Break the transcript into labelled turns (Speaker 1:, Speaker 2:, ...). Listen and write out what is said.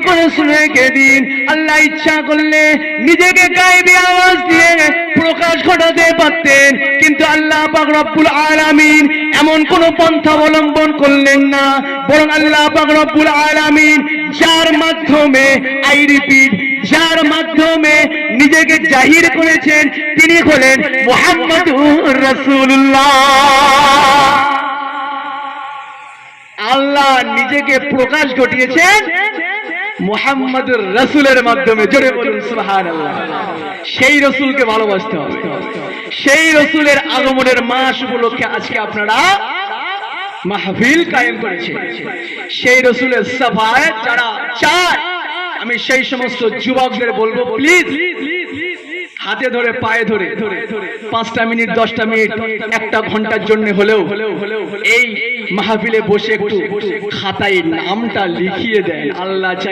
Speaker 1: করে শুনে রেখে দিন, আল্লাহ ইচ্ছা করলে নিজেকে গায়েবী আওয়াজ দিয়ে প্রকাশ ঘটাতে পারতেন, কিন্তু আল্লাহ পাক রব্বুল আলামিন এমন কোন পন্থা অবলম্বন করলেন না, বরং আল্লাহ পাক রব্বুল আলামিন যার মাধ্যমে, আই রিপিট, যার মাধ্যমে নিজেকে জাহির করেছেন তিনি হলেন মুহাম্মাদুর রাসূলুল্লাহ। আল্লাহ নিজেকে প্রকাশ ঘটিয়েছেন মুহাম্মাদুর রাসূলের মাধ্যমে। জোরে বলুন সুবহানাল্লাহ। সেই রাসূলকে ভালোবাসতে হবে। সেই রাসূলের আগমনের মাস উপলক্ষে আজকে আপনারা মাহফিল কায়েম করেছেন। সেই রাসূলের সাফায়াত যারা চায়, আমি সেই সমস্ত যুবকদের বলবো, প্লিজ হাতে ধরে পায়ে ধরে 5টা মিনিট 10টা মিনিট 1টা ঘন্টার জন্য হলেও এই মাহফিলে বসে একটু খাতায় নামটা লিখিয়ে দেন। আল্লাহ চাই